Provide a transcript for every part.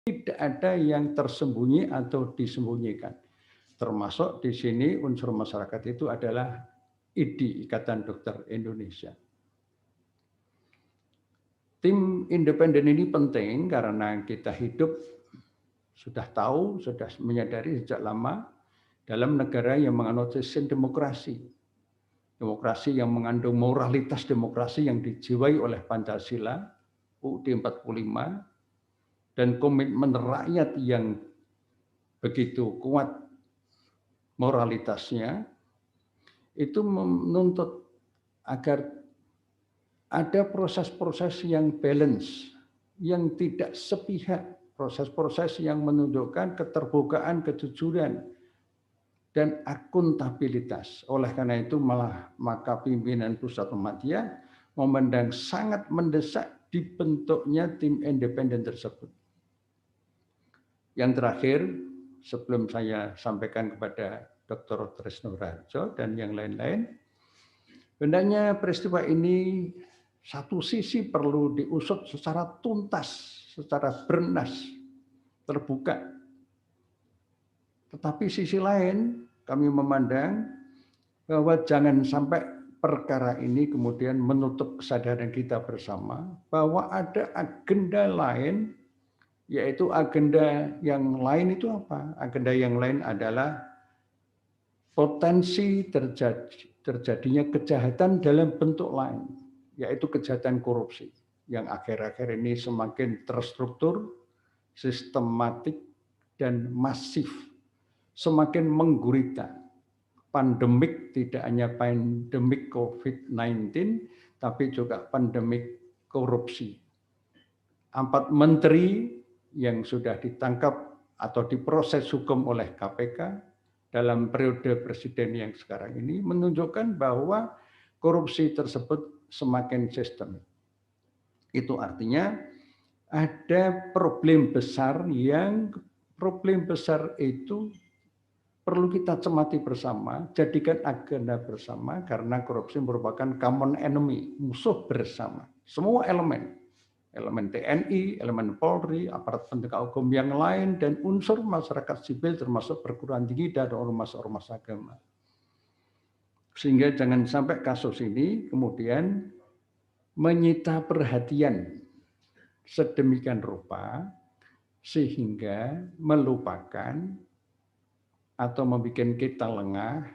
tidak ada yang tersembunyi atau disembunyikan. Termasuk di sini unsur masyarakat itu adalah IDI, Ikatan Dokter Indonesia. Tim independen ini penting karena kita hidup sudah tahu, sudah menyadari sejak lama dalam negara yang menganut sistem demokrasi. Demokrasi yang mengandung moralitas demokrasi yang dijiwai oleh Pancasila, UUD 45, dan komitmen rakyat yang begitu kuat moralitasnya, itu menuntut agar ada proses-proses yang balance, yang tidak sepihak, proses-proses yang menunjukkan keterbukaan, kejujuran, dan akuntabilitas. Oleh karena itu maka pimpinan Pusat Muhammadiyah memandang sangat mendesak dibentuknya tim independen tersebut. Yang terakhir, sebelum saya sampaikan kepada Dr. Tresno Raharjo dan yang lain-lain, hendaknya peristiwa ini satu sisi perlu diusut secara tuntas, secara bernas, terbuka. Tetapi sisi lain kami memandang bahwa jangan sampai perkara ini kemudian menutup kesadaran kita bersama bahwa ada agenda lain, yaitu agenda yang lain itu apa? Agenda yang lain adalah potensi terjadinya kejahatan dalam bentuk lain, yaitu kejahatan korupsi yang akhir-akhir ini semakin terstruktur, sistematik, dan masif, semakin menggurita. Pandemik tidak hanya pandemik COVID-19, tapi juga pandemik korupsi. 4 menteri yang sudah ditangkap atau diproses hukum oleh KPK dalam periode presiden yang sekarang ini menunjukkan bahwa korupsi tersebut semakin sistemik. Itu artinya ada problem besar itu perlu kita cermati bersama, jadikan agenda bersama karena korupsi merupakan common enemy, musuh bersama. Semua elemen TNI, elemen Polri, aparat penegak hukum yang lain, dan unsur masyarakat sipil termasuk perguruan tinggi dan ormas-ormas agama. Sehingga jangan sampai kasus ini kemudian menyita perhatian sedemikian rupa sehingga melupakan atau membuat kita lengah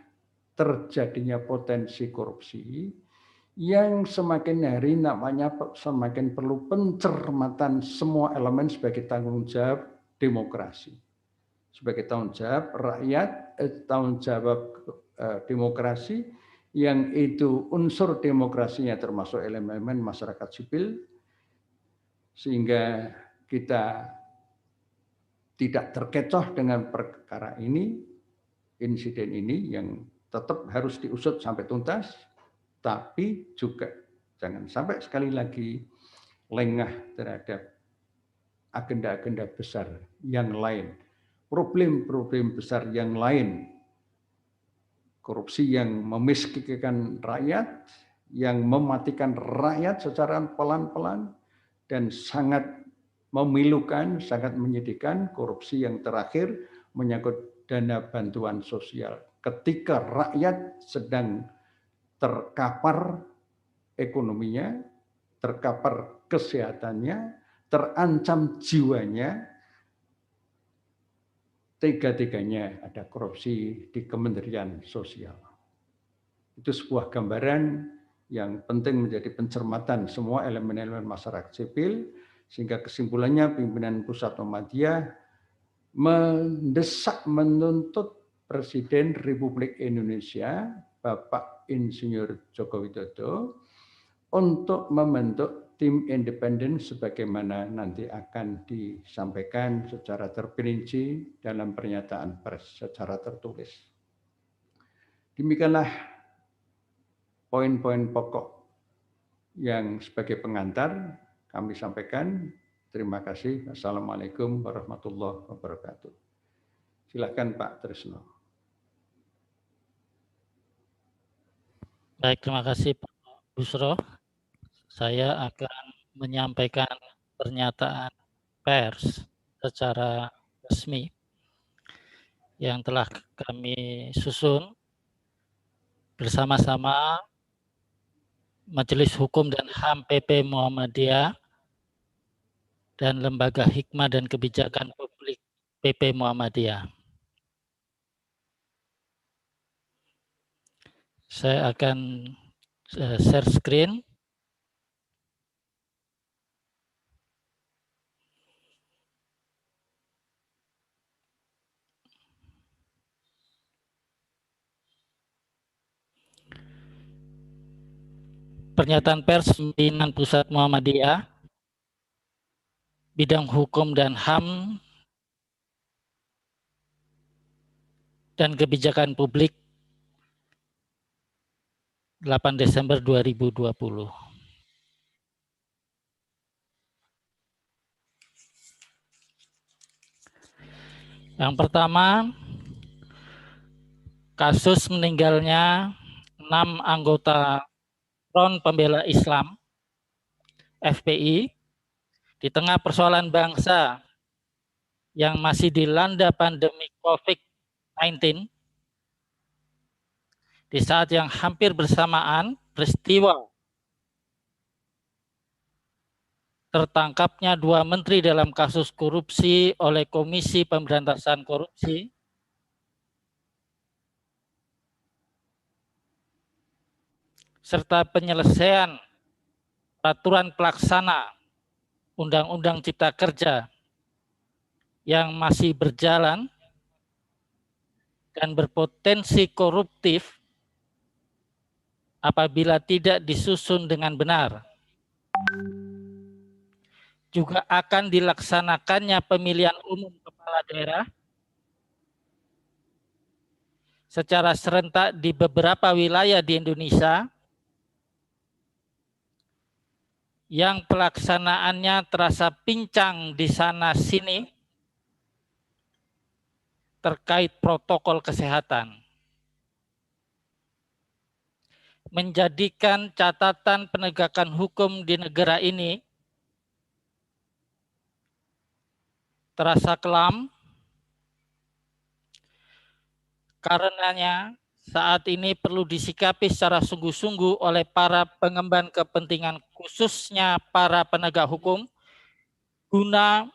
terjadinya potensi korupsi yang semakin hari namanya semakin perlu pencermatan semua elemen sebagai tanggung jawab demokrasi, sebagai tanggung jawab rakyat, tanggung jawab demokrasi yang itu unsur demokrasinya termasuk elemen masyarakat sipil, sehingga kita tidak terkecoh dengan perkara ini, insiden ini yang tetap harus diusut sampai tuntas, tapi juga jangan sampai sekali lagi lengah terhadap agenda-agenda besar yang lain, problem-problem besar yang lain, korupsi yang memiskinkan rakyat, yang mematikan rakyat secara pelan-pelan, dan sangat memilukan, sangat menyedihkan korupsi yang terakhir menyangkut dana bantuan sosial. Ketika rakyat sedang terkapar ekonominya, terkapar kesehatannya, terancam jiwanya, tega-teganya ada korupsi di Kementerian Sosial. Itu sebuah gambaran yang penting menjadi pencermatan semua elemen-elemen masyarakat sipil, sehingga kesimpulannya pimpinan Pusat Muhammadiyah mendesak menuntut Presiden Republik Indonesia Bapak Insinyur Joko Widodo untuk membentuk tim independen sebagaimana nanti akan disampaikan secara terperinci dalam pernyataan pers secara tertulis. Demikianlah poin-poin pokok yang sebagai pengantar kami sampaikan. Terima kasih. Assalamualaikum warahmatullahi wabarakatuh. Silakan Pak Tresno. Baik, terima kasih Pak Busro. Saya akan menyampaikan pernyataan pers secara resmi yang telah kami susun bersama-sama Majelis Hukum dan HAM PP Muhammadiyah dan Lembaga Hikmah dan Kebijakan Publik PP Muhammadiyah. Saya akan share screen. Pernyataan pers pimpinan Pusat Muhammadiyah, Bidang Hukum dan HAM dan Kebijakan Publik 8 Desember 2020. Yang pertama, kasus meninggalnya 6 anggota Front Pembela Islam FPI di tengah persoalan bangsa yang masih dilanda pandemi COVID-19, di saat yang hampir bersamaan peristiwa tertangkapnya 2 menteri dalam kasus korupsi oleh Komisi Pemberantasan Korupsi serta penyelesaian peraturan pelaksana Undang-Undang Cipta Kerja yang masih berjalan dan berpotensi koruptif apabila tidak disusun dengan benar. Juga akan dilaksanakannya pemilihan umum kepala daerah secara serentak di beberapa wilayah di Indonesia yang pelaksanaannya terasa pincang di sana-sini terkait protokol kesehatan. Menjadikan catatan penegakan hukum di negara ini terasa kelam, karenanya saat ini perlu disikapi secara sungguh-sungguh oleh para pengemban kepentingan, khususnya para penegak hukum, guna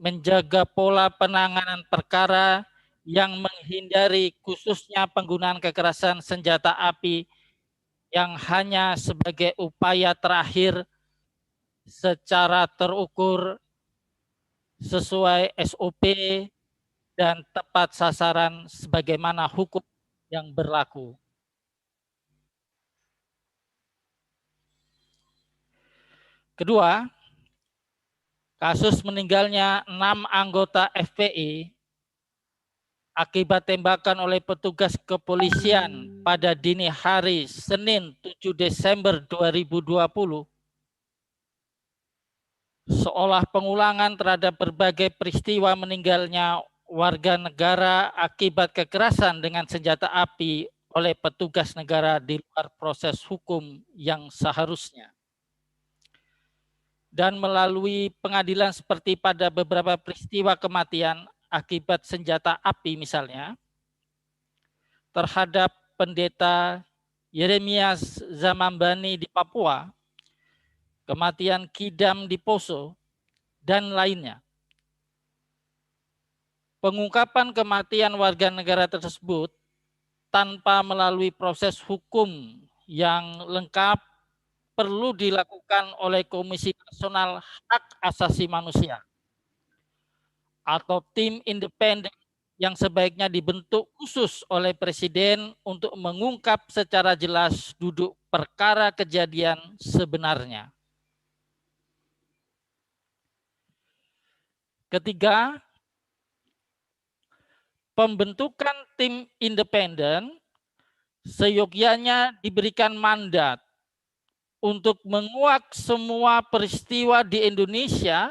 menjaga pola penanganan perkara yang menghindari khususnya penggunaan kekerasan senjata api yang hanya sebagai upaya terakhir secara terukur sesuai SOP dan tepat sasaran sebagaimana hukum yang berlaku. Kedua, kasus meninggalnya 6 anggota FPI akibat tembakan oleh petugas kepolisian pada dini hari Senin 7 Desember 2020 seolah pengulangan terhadap berbagai peristiwa meninggalnya warga negara akibat kekerasan dengan senjata api oleh petugas negara di luar proses hukum yang seharusnya. Dan melalui pengadilan seperti pada beberapa peristiwa kematian akibat senjata api misalnya, terhadap pendeta Yeremias Zamambani di Papua, kematian Kidam di Poso, dan lainnya. Pengungkapan kematian warga negara tersebut tanpa melalui proses hukum yang lengkap perlu dilakukan oleh Komisi Nasional Hak Asasi Manusia atau tim independen yang sebaiknya dibentuk khusus oleh Presiden untuk mengungkap secara jelas duduk perkara kejadian sebenarnya. Ketiga, pembentukan tim independen seyogyanya diberikan mandat untuk menguak semua peristiwa di Indonesia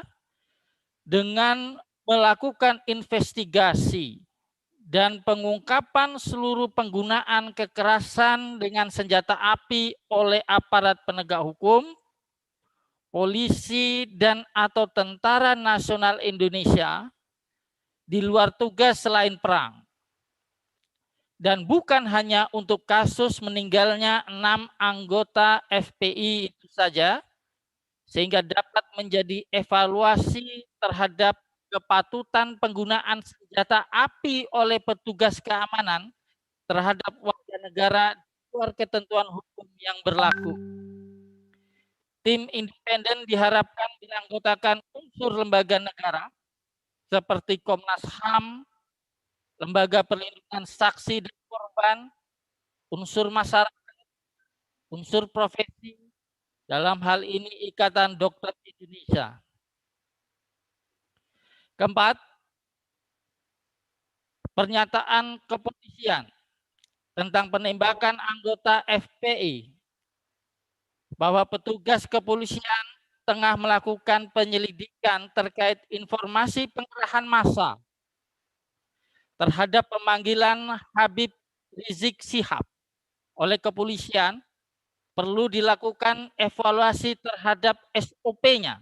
dengan melakukan investigasi dan pengungkapan seluruh penggunaan kekerasan dengan senjata api oleh aparat penegak hukum, polisi dan atau Tentara Nasional Indonesia di luar tugas selain perang. Dan bukan hanya untuk kasus meninggalnya 6 anggota FPI itu saja, sehingga dapat menjadi evaluasi terhadap kepatutan penggunaan senjata api oleh petugas keamanan terhadap warga negara di luar ketentuan hukum yang berlaku. Tim independen diharapkan beranggotakan unsur lembaga negara seperti Komnas HAM, Lembaga Perlindungan Saksi dan Korban, unsur masyarakat, unsur profesi, dalam hal ini Ikatan Dokter Indonesia. Keempat, pernyataan kepolisian tentang penembakan anggota FPI bahwa petugas kepolisian tengah melakukan penyelidikan terkait informasi pengerahan massa terhadap pemanggilan Habib Rizik Syihab oleh kepolisian, perlu dilakukan evaluasi terhadap SOP-nya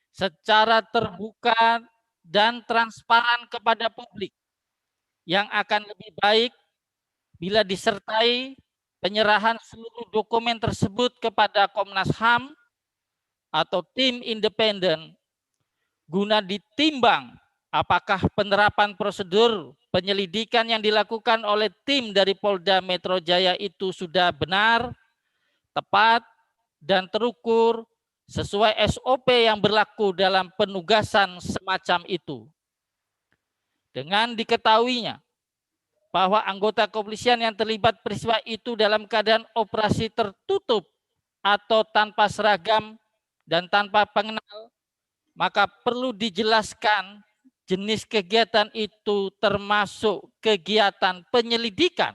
secara terbuka dan transparan kepada publik, yang akan lebih baik bila disertai penyerahan seluruh dokumen tersebut kepada Komnas HAM atau tim independen guna ditimbang apakah penerapan prosedur penyelidikan yang dilakukan oleh tim dari Polda Metro Jaya itu sudah benar, tepat, dan terukur sesuai SOP yang berlaku dalam penugasan semacam itu. Dengan diketahuinya bahwa anggota kepolisian yang terlibat peristiwa itu dalam keadaan operasi tertutup atau tanpa seragam dan tanpa pengenal, maka perlu dijelaskan jenis kegiatan itu termasuk kegiatan penyelidikan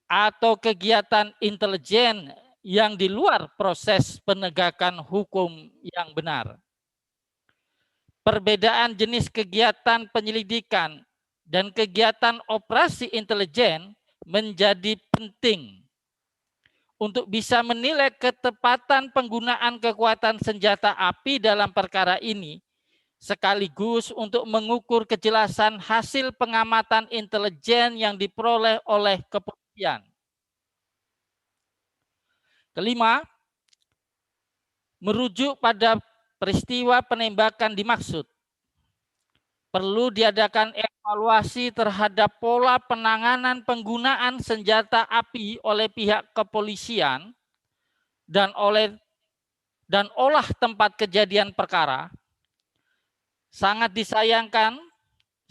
atau kegiatan intelijen yang di luar proses penegakan hukum yang benar. Perbedaan jenis kegiatan penyelidikan dan kegiatan operasi intelijen menjadi penting untuk bisa menilai ketepatan penggunaan kekuatan senjata api dalam perkara ini, sekaligus untuk mengukur kejelasan hasil pengamatan intelijen yang diperoleh oleh kepolisian. Kelima, merujuk pada peristiwa penembakan dimaksud, perlu diadakan evaluasi terhadap pola penanganan penggunaan senjata api oleh pihak kepolisian dan olah tempat kejadian perkara. Sangat disayangkan,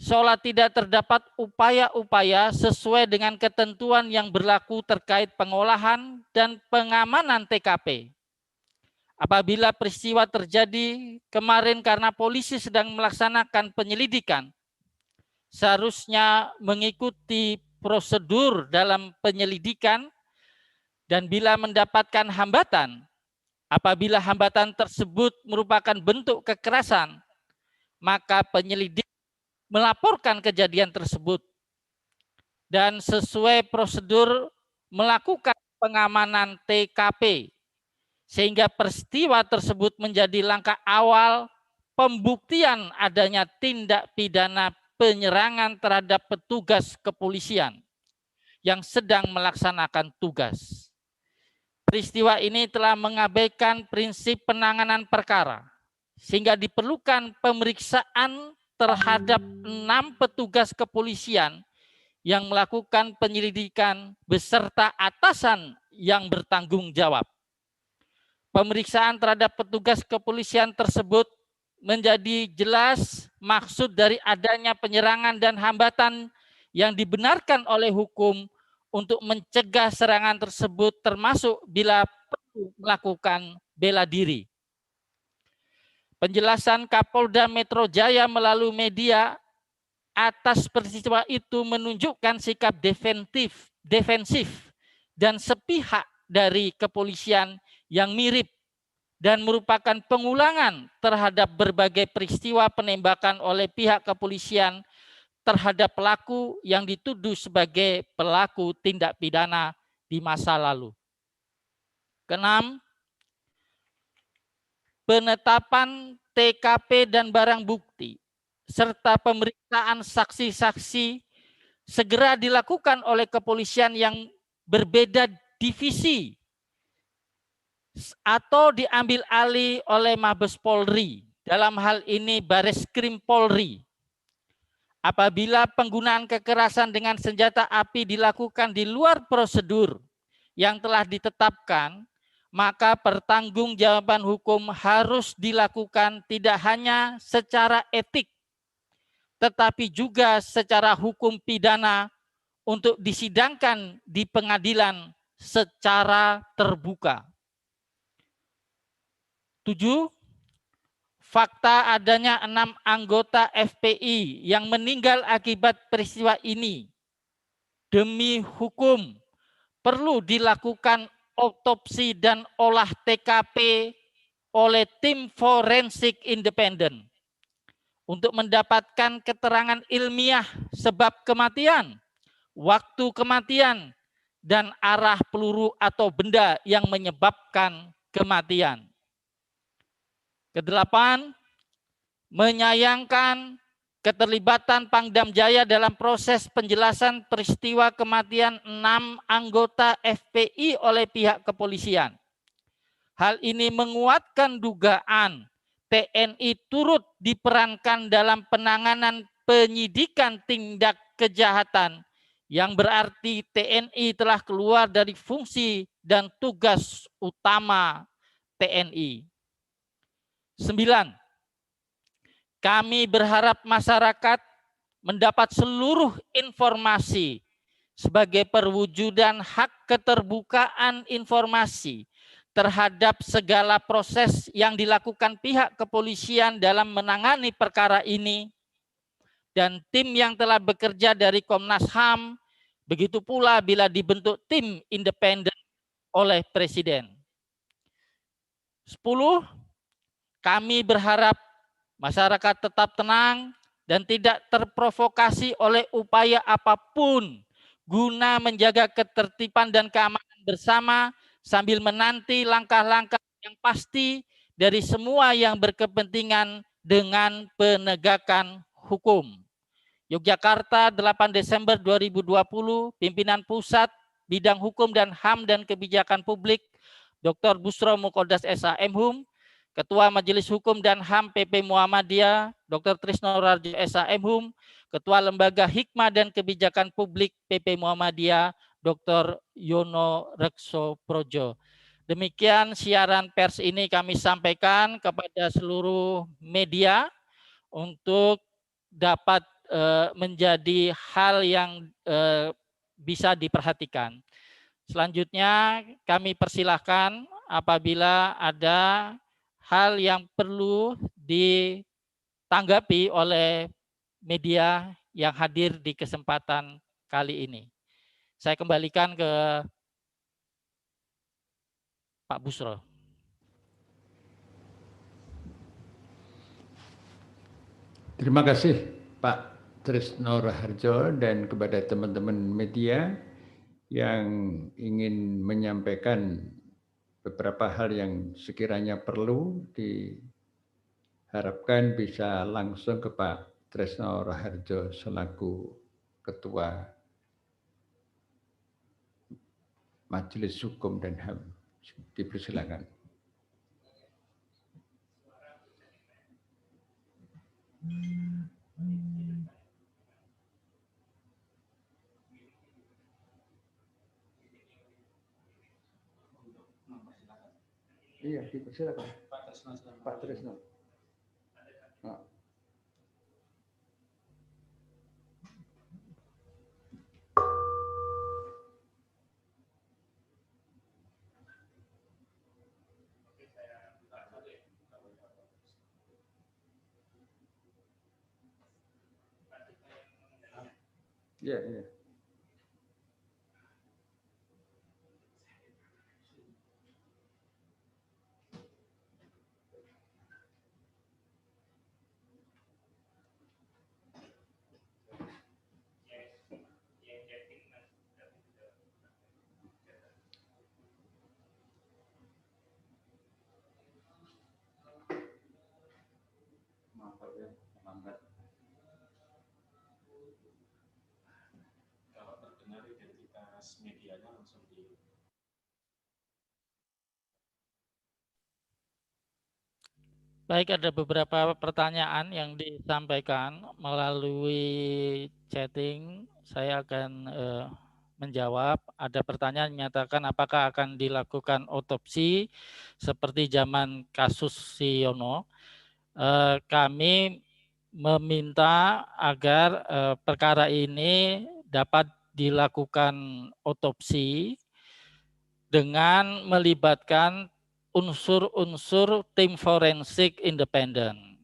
seolah tidak terdapat upaya-upaya sesuai dengan ketentuan yang berlaku terkait pengolahan dan pengamanan TKP. Apabila peristiwa terjadi kemarin karena polisi sedang melaksanakan penyelidikan, seharusnya mengikuti prosedur dalam penyelidikan, dan bila mendapatkan hambatan, apabila hambatan tersebut merupakan bentuk kekerasan, maka penyelidik melaporkan kejadian tersebut dan sesuai prosedur melakukan pengamanan TKP, sehingga peristiwa tersebut menjadi langkah awal pembuktian adanya tindak pidana penyerangan terhadap petugas kepolisian yang sedang melaksanakan tugas. Peristiwa ini telah mengabaikan prinsip penanganan perkara, sehingga diperlukan pemeriksaan terhadap 6 petugas kepolisian yang melakukan penyelidikan beserta atasan yang bertanggung jawab. Pemeriksaan terhadap petugas kepolisian tersebut menjadi jelas maksud dari adanya penyerangan dan hambatan yang dibenarkan oleh hukum untuk mencegah serangan tersebut, termasuk bila perlu melakukan bela diri. Penjelasan Kapolda Metro Jaya melalui media atas peristiwa itu menunjukkan sikap defensif dan sepihak dari kepolisian yang mirip dan merupakan pengulangan terhadap berbagai peristiwa penembakan oleh pihak kepolisian terhadap pelaku yang dituduh sebagai pelaku tindak pidana di masa lalu. Keenam, penetapan TKP dan barang bukti, serta pemeriksaan saksi-saksi segera dilakukan oleh kepolisian yang berbeda divisi atau diambil alih oleh Mabes Polri, dalam hal ini Bareskrim Polri. Apabila penggunaan kekerasan dengan senjata api dilakukan di luar prosedur yang telah ditetapkan, maka pertanggungjawaban hukum harus dilakukan tidak hanya secara etik, tetapi juga secara hukum pidana untuk disidangkan di pengadilan secara terbuka. 7. Fakta adanya 6 anggota FPI yang meninggal akibat peristiwa ini demi hukum perlu dilakukan otopsi dan olah TKP oleh tim forensik independen untuk mendapatkan keterangan ilmiah sebab kematian, waktu kematian, dan arah peluru atau benda yang menyebabkan kematian. Kedelapan, menyayangkan keterlibatan Pangdam Jaya dalam proses penjelasan peristiwa kematian 6 anggota FPI oleh pihak kepolisian. Hal ini menguatkan dugaan TNI turut diperankan dalam penanganan penyidikan tindak kejahatan, yang berarti TNI telah keluar dari fungsi dan tugas utama TNI. 9. Kami berharap masyarakat mendapat seluruh informasi sebagai perwujudan hak keterbukaan informasi terhadap segala proses yang dilakukan pihak kepolisian dalam menangani perkara ini, dan tim yang telah bekerja dari Komnas HAM, begitu pula bila dibentuk tim independen oleh Presiden. 10. Kami berharap masyarakat tetap tenang dan tidak terprovokasi oleh upaya apapun guna menjaga ketertiban dan keamanan bersama sambil menanti langkah-langkah yang pasti dari semua yang berkepentingan dengan penegakan hukum. Yogyakarta, 8 Desember 2020, Pimpinan Pusat Bidang Hukum dan HAM dan Kebijakan Publik, Dr. Busro Mukodas SH MHum, Ketua Majelis Hukum dan HAM PP Muhammadiyah, Dr. Trisno Rarjo SH MHum, Ketua Lembaga Hikmah dan Kebijakan Publik PP Muhammadiyah, Dr. Yono Rekso Projo. Demikian siaran pers ini kami sampaikan kepada seluruh media untuk dapat menjadi hal yang bisa diperhatikan. Selanjutnya kami persilahkan apabila ada hal yang perlu ditanggapi oleh media yang hadir di kesempatan kali ini. Saya kembalikan ke Pak Busro. Terima kasih Pak Trisno Raharjo dan kepada teman-teman media yang ingin menyampaikan beberapa hal yang sekiranya perlu, diharapkan bisa langsung ke Pak Trisno Raharjo selaku Ketua Majelis Hukum dan HAM. Dipersilakan. Iya, dipersilakan. Pak Trisno. Nah. Iya, iya. Baik, ada beberapa pertanyaan yang disampaikan melalui chatting. Saya akan menjawab. Ada pertanyaan menyatakan apakah akan dilakukan otopsi seperti zaman kasus Siono. Kami meminta agar perkara ini dapat dilakukan otopsi dengan melibatkan unsur-unsur tim forensik independen.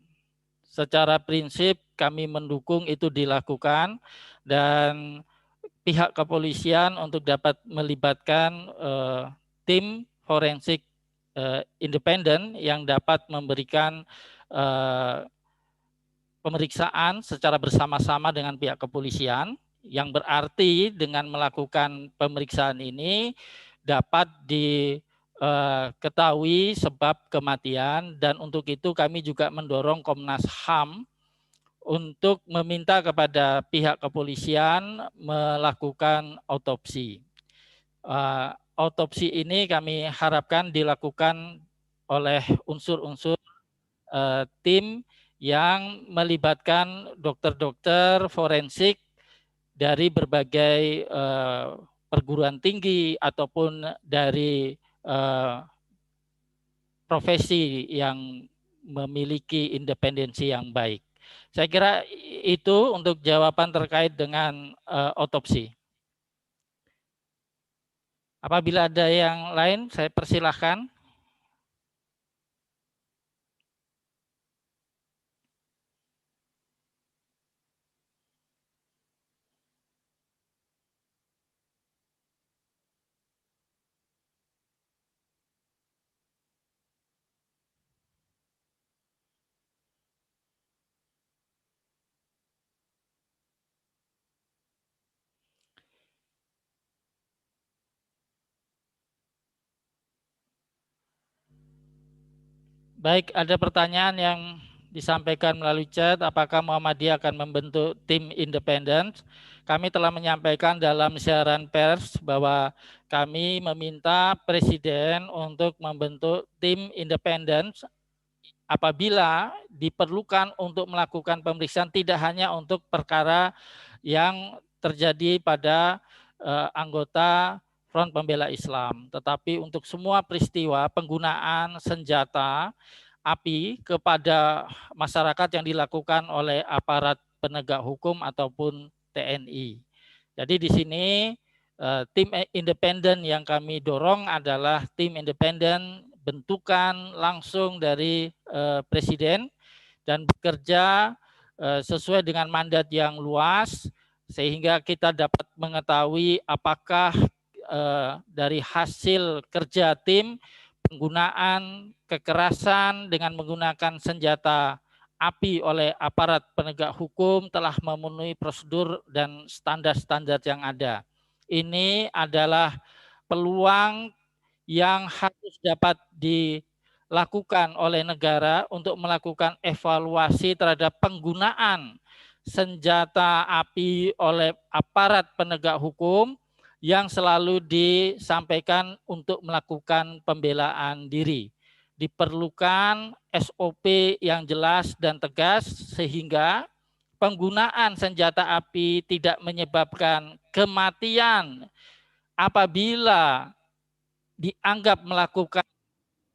Secara prinsip kami mendukung itu dilakukan dan pihak kepolisian untuk dapat melibatkan tim forensik independen yang dapat memberikan pemeriksaan secara bersama-sama dengan pihak kepolisian, yang berarti dengan melakukan pemeriksaan ini dapat diketahui sebab kematian, dan untuk itu kami juga mendorong Komnas HAM untuk meminta kepada pihak kepolisian melakukan otopsi. Otopsi ini kami harapkan dilakukan oleh unsur-unsur tim yang melibatkan dokter-dokter forensik dari berbagai perguruan tinggi ataupun dari profesi yang memiliki independensi yang baik. Saya kira itu untuk jawaban terkait dengan otopsi. Apabila ada yang lain, saya persilahkan. Baik, ada pertanyaan yang disampaikan melalui chat, apakah Muhammadiyah akan membentuk tim independen? Kami telah menyampaikan dalam siaran pers bahwa kami meminta Presiden untuk membentuk tim independen apabila diperlukan untuk melakukan pemeriksaan, tidak hanya untuk perkara yang terjadi pada anggota Front Pembela Islam, tetapi untuk semua peristiwa penggunaan senjata api kepada masyarakat yang dilakukan oleh aparat penegak hukum ataupun TNI. Jadi di sini tim independen yang kami dorong adalah tim independen bentukan langsung dari Presiden dan bekerja sesuai dengan mandat yang luas, sehingga kita dapat mengetahui apakah dari hasil kerja tim penggunaan kekerasan dengan menggunakan senjata api oleh aparat penegak hukum telah memenuhi prosedur dan standar-standar yang ada. Ini adalah peluang yang harus dapat dilakukan oleh negara untuk melakukan evaluasi terhadap penggunaan senjata api oleh aparat penegak hukum yang selalu disampaikan untuk melakukan pembelaan diri. Diperlukan SOP yang jelas dan tegas sehingga penggunaan senjata api tidak menyebabkan kematian apabila dianggap melakukan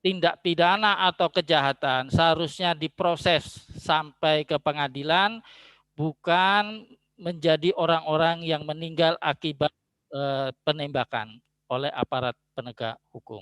tindak pidana atau kejahatan. Seharusnya diproses sampai ke pengadilan, bukan menjadi orang-orang yang meninggal akibat penembakan oleh aparat penegak hukum.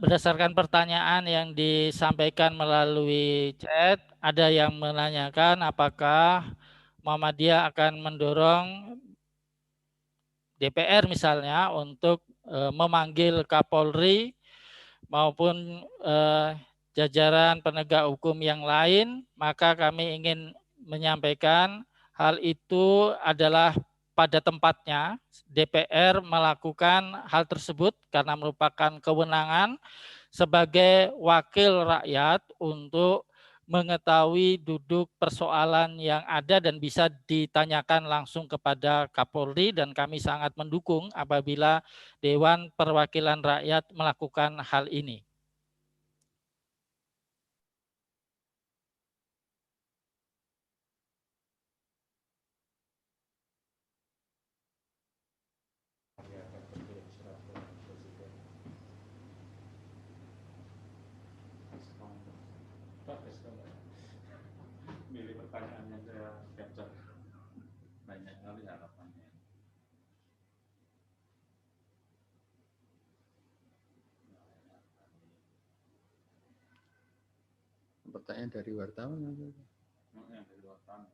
Berdasarkan pertanyaan yang disampaikan melalui chat, ada yang menanyakan apakah Muhammadiyah akan mendorong DPR misalnya untuk memanggil Kapolri maupun jajaran penegak hukum yang lain, maka kami ingin menyampaikan hal itu adalah pada tempatnya DPR melakukan hal tersebut karena merupakan kewenangan sebagai wakil rakyat untuk mengetahui duduk persoalan yang ada dan bisa ditanyakan langsung kepada Kapolri, dan kami sangat mendukung apabila Dewan Perwakilan Rakyat melakukan hal ini. Milih pertanyaan yang saya capture banyak kali harapannya. Pertanyaan dari wartawan, Yang dari wartawan,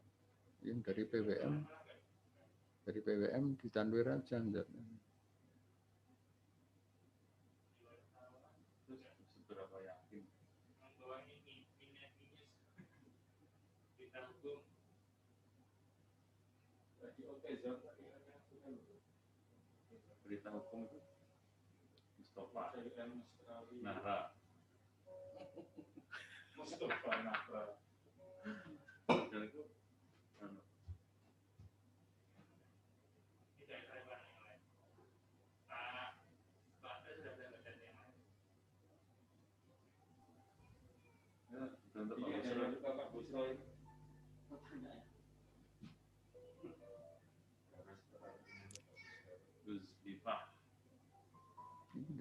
yang dari PWM ditanwir aja. seberapa yakin berita hukum itu Mustafa Nahra. Mustafa Nahra. Dan itu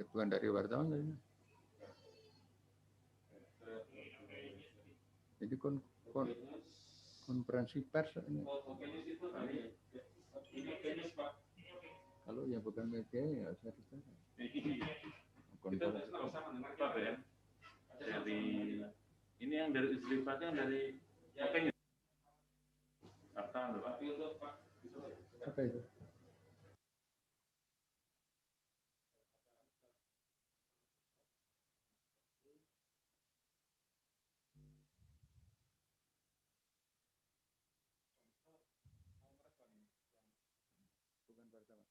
bukan dari wartawan tadi. Jadi konferensi pers ini. Kalau yang bukan media ya saya ditanya. Konferensi dari ini yang dari Uzlifatnya yang dari oke apa itu? Bukan wartawan.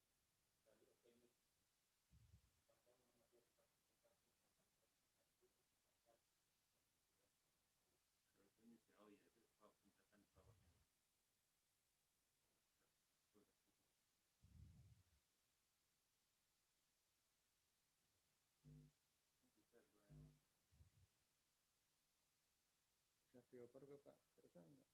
Dioper ke Pak Kersa enggak?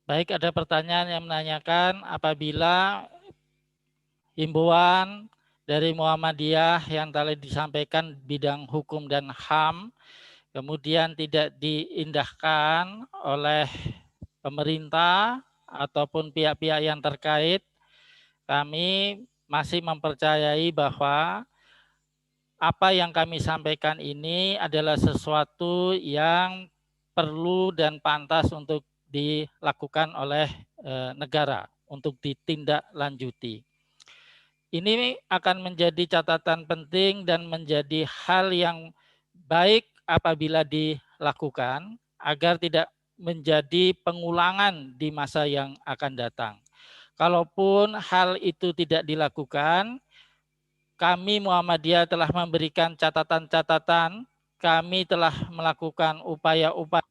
Baik, ada pertanyaan yang menanyakan apabila himbauan dari Muhammadiyah yang tadi disampaikan bidang hukum dan HAM kemudian tidak diindahkan oleh pemerintah ataupun pihak-pihak yang terkait, kami masih mempercayai bahwa apa yang kami sampaikan ini adalah sesuatu yang perlu dan pantas untuk dilakukan oleh negara untuk ditindaklanjuti. Ini akan menjadi catatan penting dan menjadi hal yang baik apabila dilakukan agar tidak menjadi pengulangan di masa yang akan datang. Kalaupun hal itu tidak dilakukan, kami Muhammadiyah telah memberikan catatan-catatan, kami telah melakukan upaya-upaya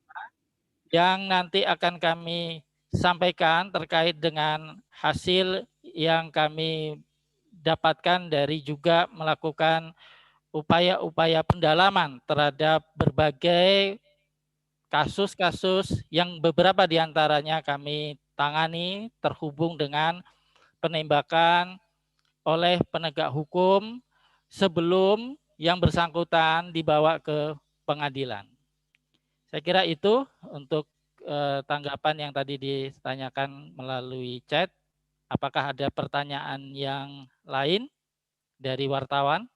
yang nanti akan kami sampaikan terkait dengan hasil yang kami dapatkan dari juga melakukan upaya-upaya pendalaman terhadap berbagai kasus-kasus yang beberapa diantaranya kami tangani terhubung dengan penembakan oleh penegak hukum sebelum yang bersangkutan dibawa ke pengadilan. Saya kira itu untuk tanggapan yang tadi ditanyakan melalui chat. Apakah ada pertanyaan yang lain dari wartawan?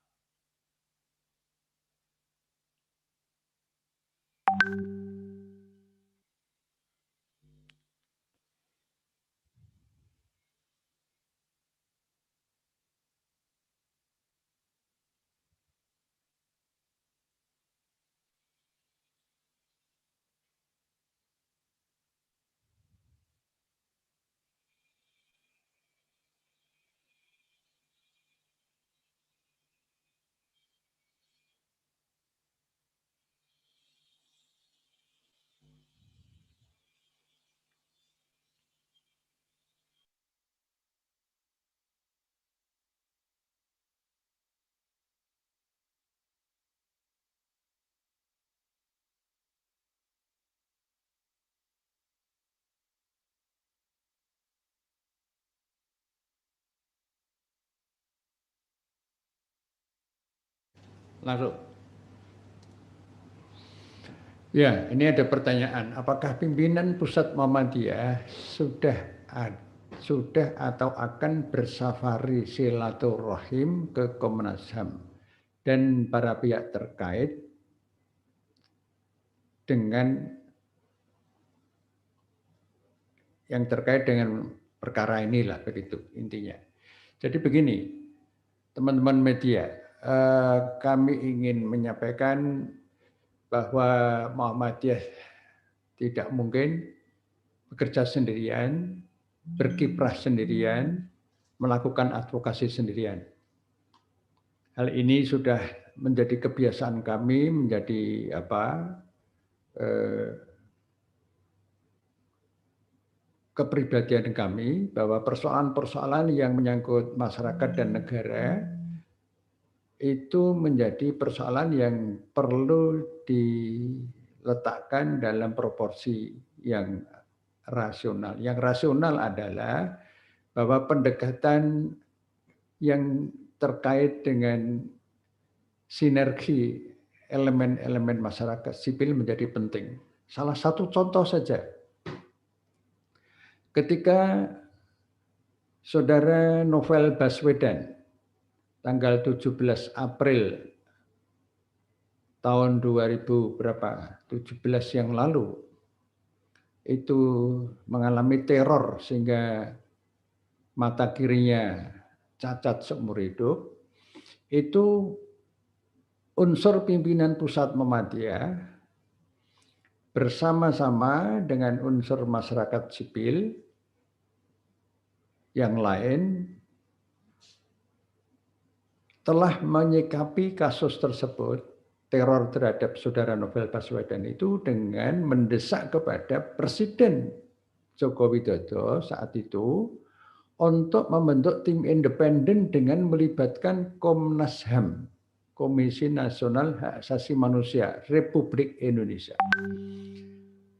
Langsung. Ya, ini ada pertanyaan. Apakah pimpinan Pusat Muhammadiyah sudah atau akan bersafari silaturahim ke Komnas HAM dan para pihak terkait dengan yang terkait dengan perkara inilah, begitu intinya. Jadi begini, teman-teman media, kami ingin menyampaikan bahwa Muhammadiyah tidak mungkin bekerja sendirian, berkiprah sendirian, melakukan advokasi sendirian. Hal ini sudah menjadi kebiasaan kami, menjadi kepribadian kami, bahwa persoalan-persoalan yang menyangkut masyarakat dan negara itu menjadi persoalan yang perlu diletakkan dalam proporsi yang rasional. Yang rasional adalah bahwa pendekatan yang terkait dengan sinergi elemen-elemen masyarakat sipil menjadi penting. Salah satu contoh saja, ketika Saudara Novel Baswedan tanggal 17 April tahun 2017 yang lalu itu mengalami teror sehingga mata kirinya cacat seumur hidup, itu unsur pimpinan Pusat Muhammadiyah bersama-sama dengan unsur masyarakat sipil yang lain telah menyikapi kasus tersebut, teror terhadap Saudara Novel Baswedan itu, dengan mendesak kepada Presiden Joko Widodo saat itu untuk membentuk tim independen dengan melibatkan Komnas HAM, Komisi Nasional Hak Asasi Manusia Republik Indonesia.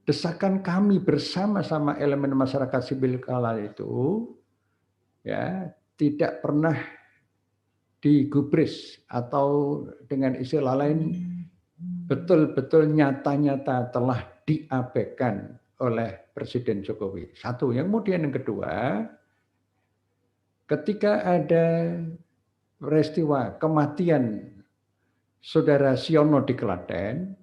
Desakan kami bersama-sama elemen masyarakat sipil kala itu ya tidak pernah digubris, atau dengan istilah lain betul-betul nyata-nyata telah diabaikan oleh Presiden Jokowi. Satu. Yang kemudian yang kedua, ketika ada peristiwa kematian Saudara Siono di Klaten,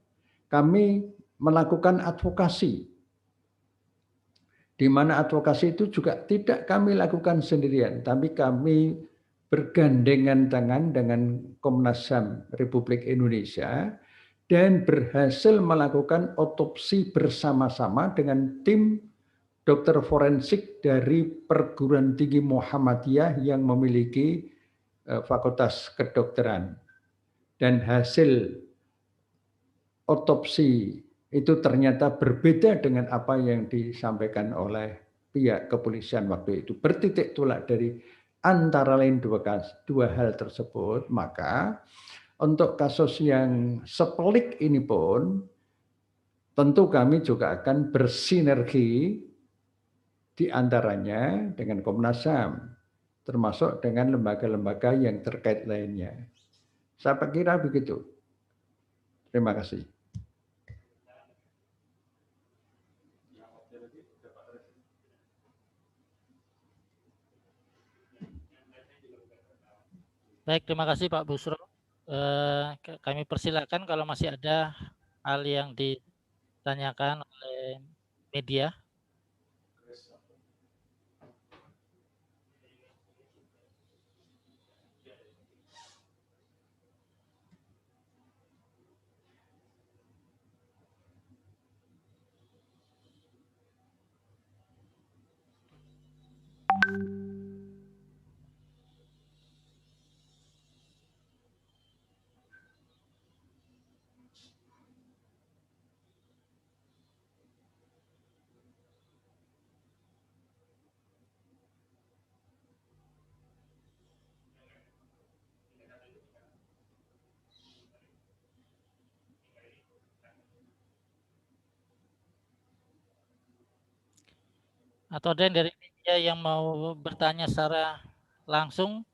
kami melakukan advokasi, di mana advokasi itu juga tidak kami lakukan sendirian, tapi kami bergandengan tangan dengan Komnas HAM Republik Indonesia dan berhasil melakukan otopsi bersama-sama dengan tim dokter forensik dari Perguruan Tinggi Muhammadiyah yang memiliki Fakultas Kedokteran. Dan hasil otopsi itu ternyata berbeda dengan apa yang disampaikan oleh pihak kepolisian waktu itu. Bertitik tolak dari antara lain dua hal tersebut, maka untuk kasus yang sepelik ini pun tentu kami juga akan bersinergi di antaranya dengan Komnas HAM, termasuk dengan lembaga-lembaga yang terkait lainnya. Saya kira begitu. Terima kasih. Baik, terima kasih Pak Busro. Kami persilakan kalau masih ada hal yang ditanyakan oleh media. Atau ada yang dari media yang mau bertanya secara langsung?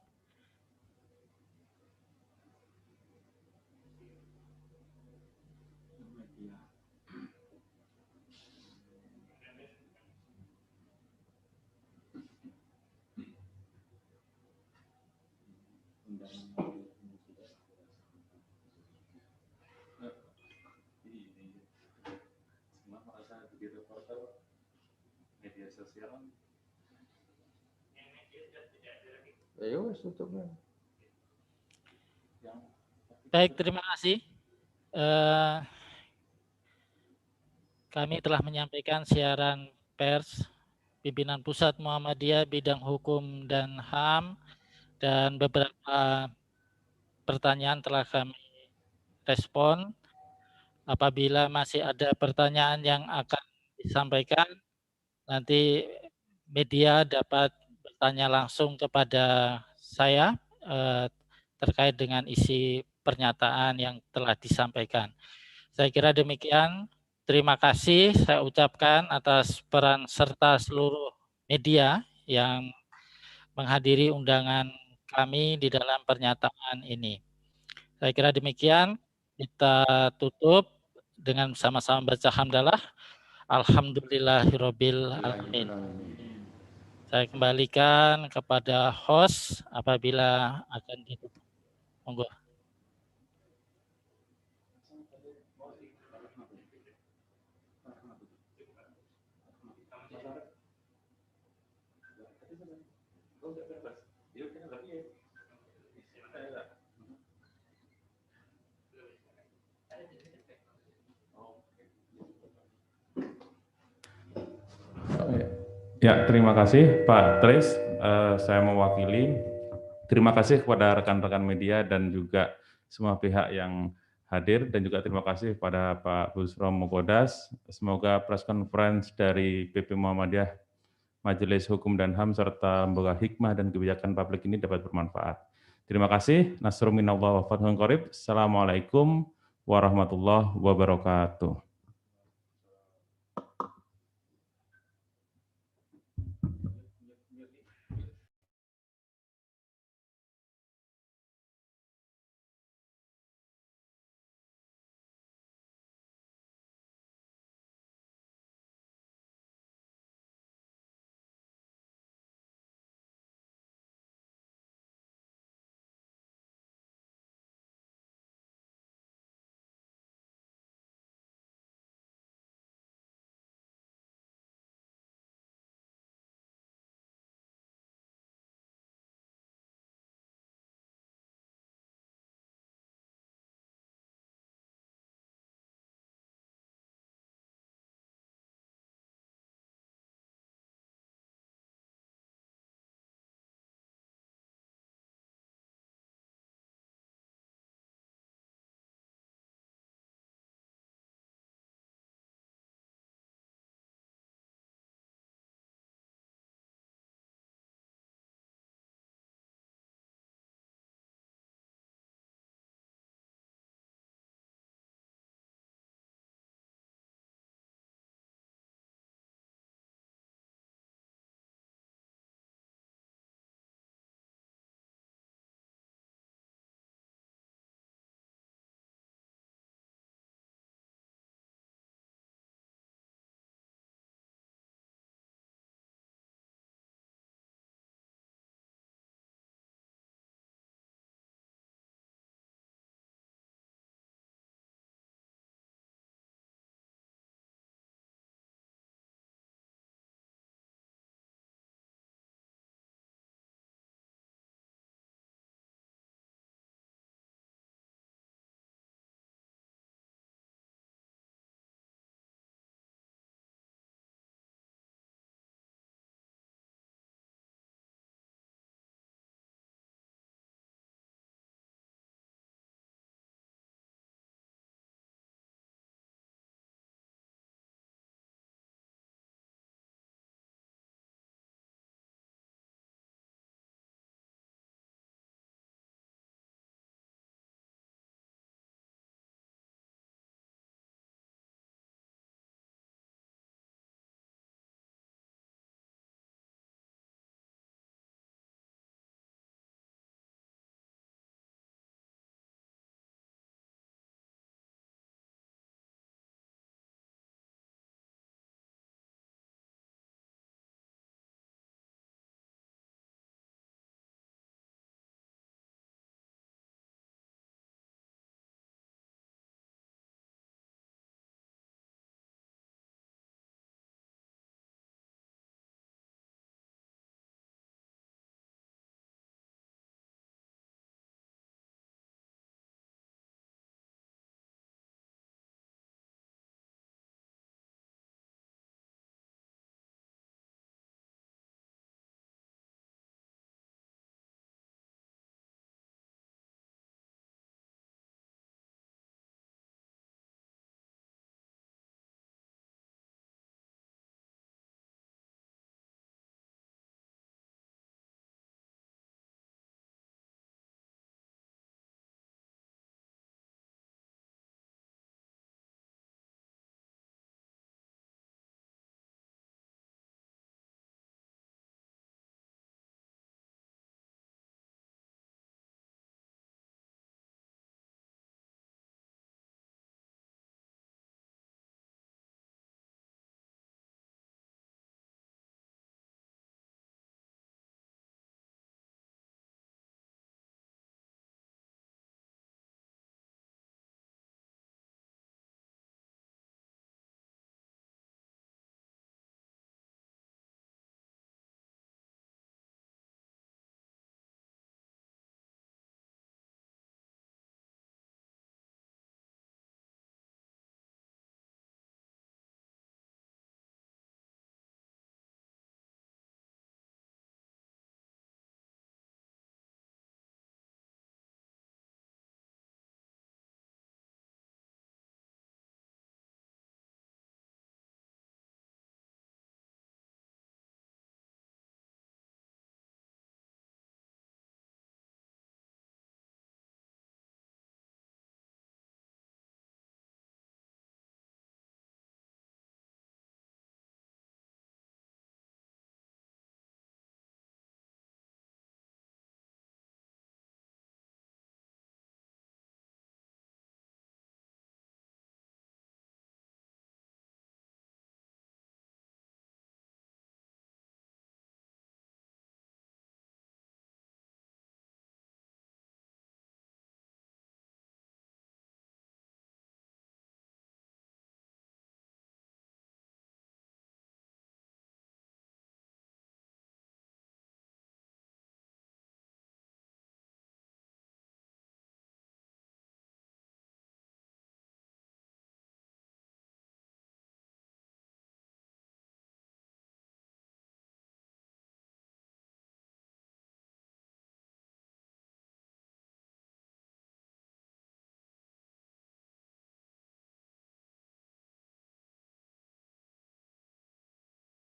Semua merasa jadi reporter media sosial. Ayo, tutupnya. Baik, terima kasih. Kami telah menyampaikan siaran pers pimpinan Pusat Muhammadiyah bidang hukum dan HAM, dan beberapa pertanyaan telah kami respon. Apabila masih ada pertanyaan yang akan disampaikan, nanti media dapat bertanya langsung kepada saya terkait dengan isi pernyataan yang telah disampaikan. Saya kira demikian. Terima kasih saya ucapkan atas peran serta seluruh media yang menghadiri undangan kami di dalam pernyataan ini. Saya kira demikian. Kita tutup dengan sama-sama baca hamdalah. Alhamdulillahirabbil alamin. Saya kembalikan kepada host apabila akan ditutup. Monggo. Ya, terima kasih Pak Tris. Saya mewakili. Terima kasih kepada rekan-rekan media dan juga semua pihak yang hadir, dan juga terima kasih kepada Pak Busro Mukodas. Semoga press conference dari PP Muhammadiyah, Majelis Hukum dan HAM serta lembaga hikmah dan kebijakan publik ini dapat bermanfaat. Terima kasih. Nasrun minallah wa fathun qarib. Assalamualaikum warahmatullahi wabarakatuh.